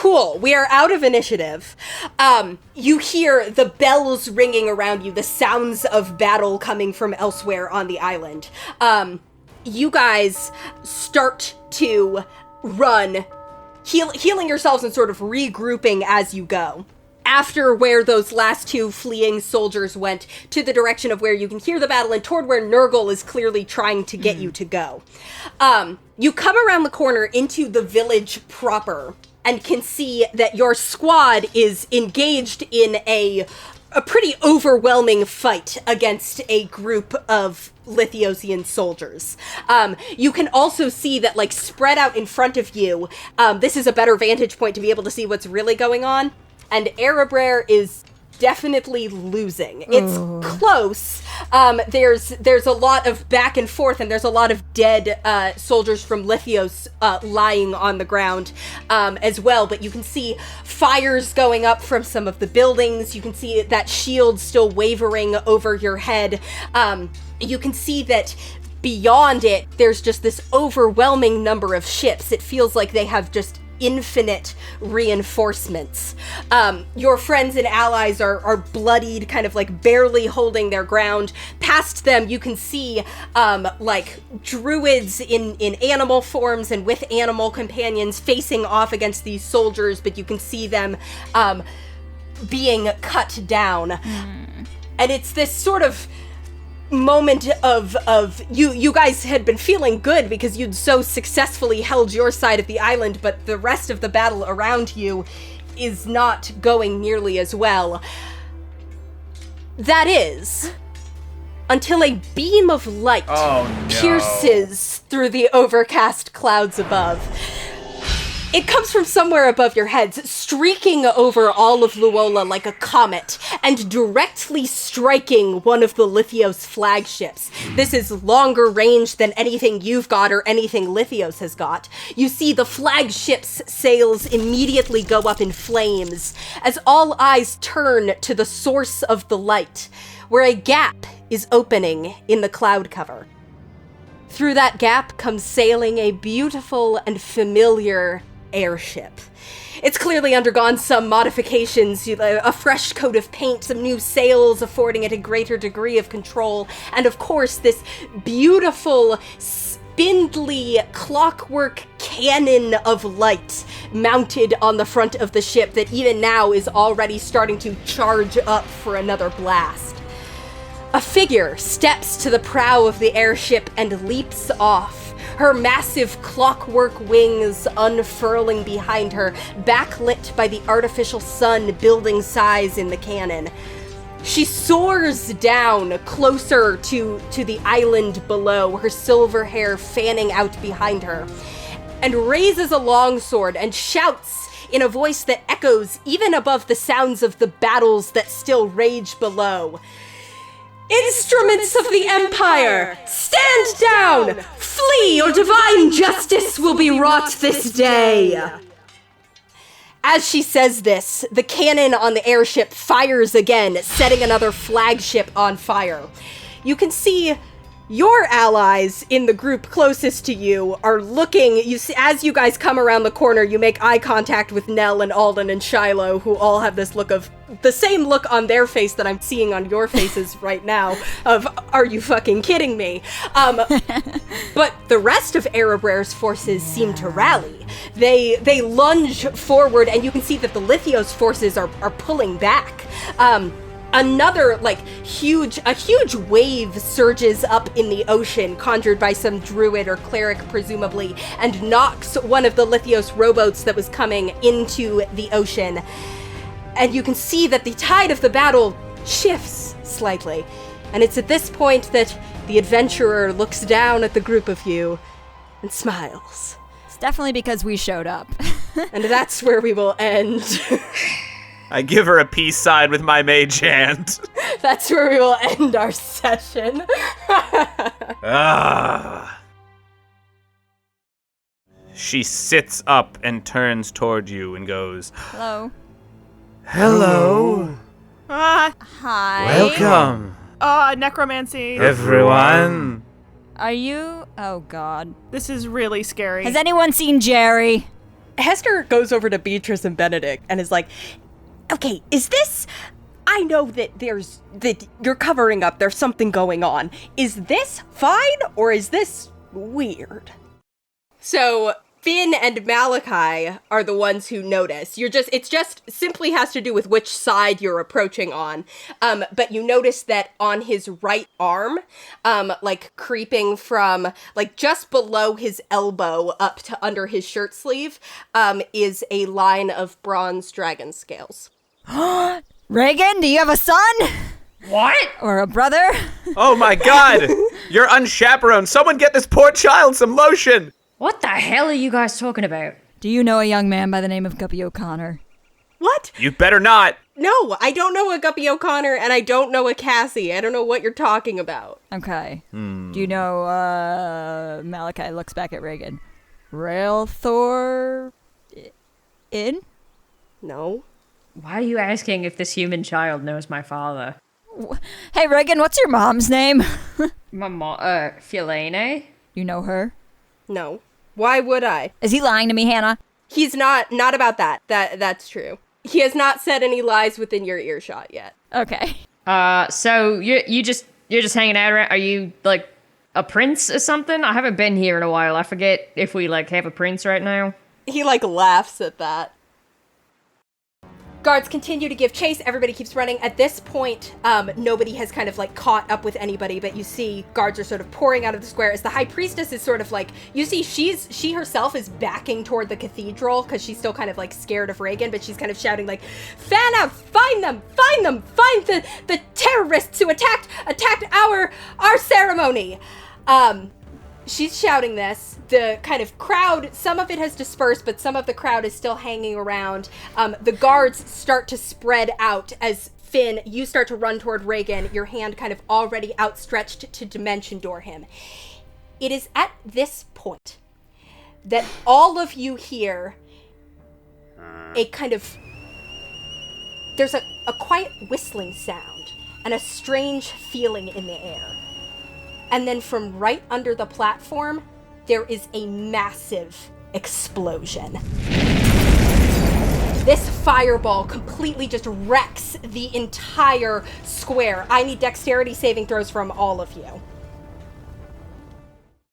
Cool. We are out of initiative. You hear the bells ringing around you, the sounds of battle coming from elsewhere on the island. You guys start to run, healing yourselves and sort of regrouping as you go. After where those last two fleeing soldiers went, to the direction of where you can hear the battle and toward where Nurgle is clearly trying to get you to go. You come around the corner into the village proper and can see that your squad is engaged in a pretty overwhelming fight against a group of Lithiosian soldiers. You can also see that, like, spread out in front of you, this is a better vantage point to be able to see what's really going on. And Erebraer is definitely losing. It's close. There's a lot of back and forth, and there's a lot of dead soldiers from Lithios lying on the ground as well. But you can see fires going up from some of the buildings. You can see that shield still wavering over your head. You can see that beyond it, there's just this overwhelming number of ships. It feels like they have just infinite reinforcements. Your friends and allies are bloodied, kind of like barely holding their ground. Past them, you can see like druids in animal forms and with animal companions facing off against these soldiers, but you can see them being cut down. And it's this sort of moment of you guys had been feeling good because you'd so successfully held your side of the island, but the rest of the battle around you is not going nearly as well. That is, until a beam of light pierces through the overcast clouds above. It comes from somewhere above your heads, streaking over all of Luola like a comet, and directly striking one of the Lithios flagships. This is longer range than anything you've got or anything Lithios has got. You see the flagship's sails immediately go up in flames, as all eyes turn to the source of the light, where a gap is opening in the cloud cover. Through that gap comes sailing a beautiful and familiar airship. It's clearly undergone some modifications, a fresh coat of paint, some new sails affording it a greater degree of control, and of course this beautiful, spindly, clockwork cannon of light mounted on the front of the ship that even now is already starting to charge up for another blast. A figure steps to the prow of the airship and leaps off, her massive clockwork wings unfurling behind her, backlit by the artificial sun building size in the cannon. She soars down closer to the island below, her silver hair fanning out behind her, and raises a longsword and shouts in a voice that echoes even above the sounds of the battles that still rage below. "Instruments of the Empire, stand down! Flee, or divine justice will be wrought this day!" As she says this, the cannon on the airship fires again, setting another flagship on fire. You can see your allies in the group closest to you are looking. You see, as you guys come around the corner, you make eye contact with Nell and Alden and Shiloh, who all have this look of the same look on their face that I'm seeing on your faces right now of, are you fucking kidding me? But the rest of Erebraer's forces seem to rally. They lunge forward, and you can see that the Lithios forces are pulling back. Another, huge wave surges up in the ocean, conjured by some druid or cleric, presumably, and knocks one of the Lithios rowboats that was coming into the ocean. And you can see that the tide of the battle shifts slightly. And it's at this point that the adventurer looks down at the group of you and smiles. It's definitely because we showed up. And that's where we will end. I give her a peace sign with my mage hand. That's where we will end our session. She sits up and turns toward you and goes, Hello. Hello. Hi. Welcome. Necromancy. Everyone. Are you? Oh, God. This is really scary. Has anyone seen Jerry? Hester goes over to Beatrice and Benedict and is like, okay, is this... I know that that you're covering up, there's something going on. Is this fine or is this weird? So Finn and Malachi are the ones who notice. It's just simply has to do with which side you're approaching on. But you notice that on his right arm, like creeping from like just below his elbow up to under his shirt sleeve, is a line of bronze dragon scales. Reagan, do you have a son? What? Or a brother? Oh my god! You're unchaperoned. Someone get this poor child some lotion! What the hell are you guys talking about? Do you know a young man by the name of Guppy O'Connor? What? You better not! No, I don't know a Guppy O'Connor, and I don't know a Cassie. I don't know what you're talking about. Okay. Do you know, Malachi looks back at Reagan. Railthor... in? No. Why are you asking if this human child knows my father? Hey, Reagan, what's your mom's name? My mom, Filene? You know her? No. Why would I? Is he lying to me, Hannah? He's not about that. That's true. He has not said any lies within your earshot yet. Okay. So you're just hanging out around, are you, like, a prince or something? I haven't been here in a while. I forget if we, like, have a prince right now. He, like, laughs at that. Guards continue to give chase. Everybody keeps running. At this point, nobody has kind of like caught up with anybody, but you see guards are sort of pouring out of the square as the high priestess is sort of like, you see she herself is backing toward the cathedral because she's still kind of like scared of Reagan, but she's kind of shouting like, fan out, find them, find the terrorists who attacked our ceremony. She's shouting this. The kind of crowd, some of it has dispersed, but some of the crowd is still hanging around. The guards start to spread out as Finn, you start to run toward Reagan, your hand kind of already outstretched to dimension door him. It is at this point that all of you hear a kind of... There's a quiet whistling sound and a strange feeling in the air. And then from right under the platform, there is a massive explosion. This fireball completely just wrecks the entire square. I need dexterity saving throws from all of you.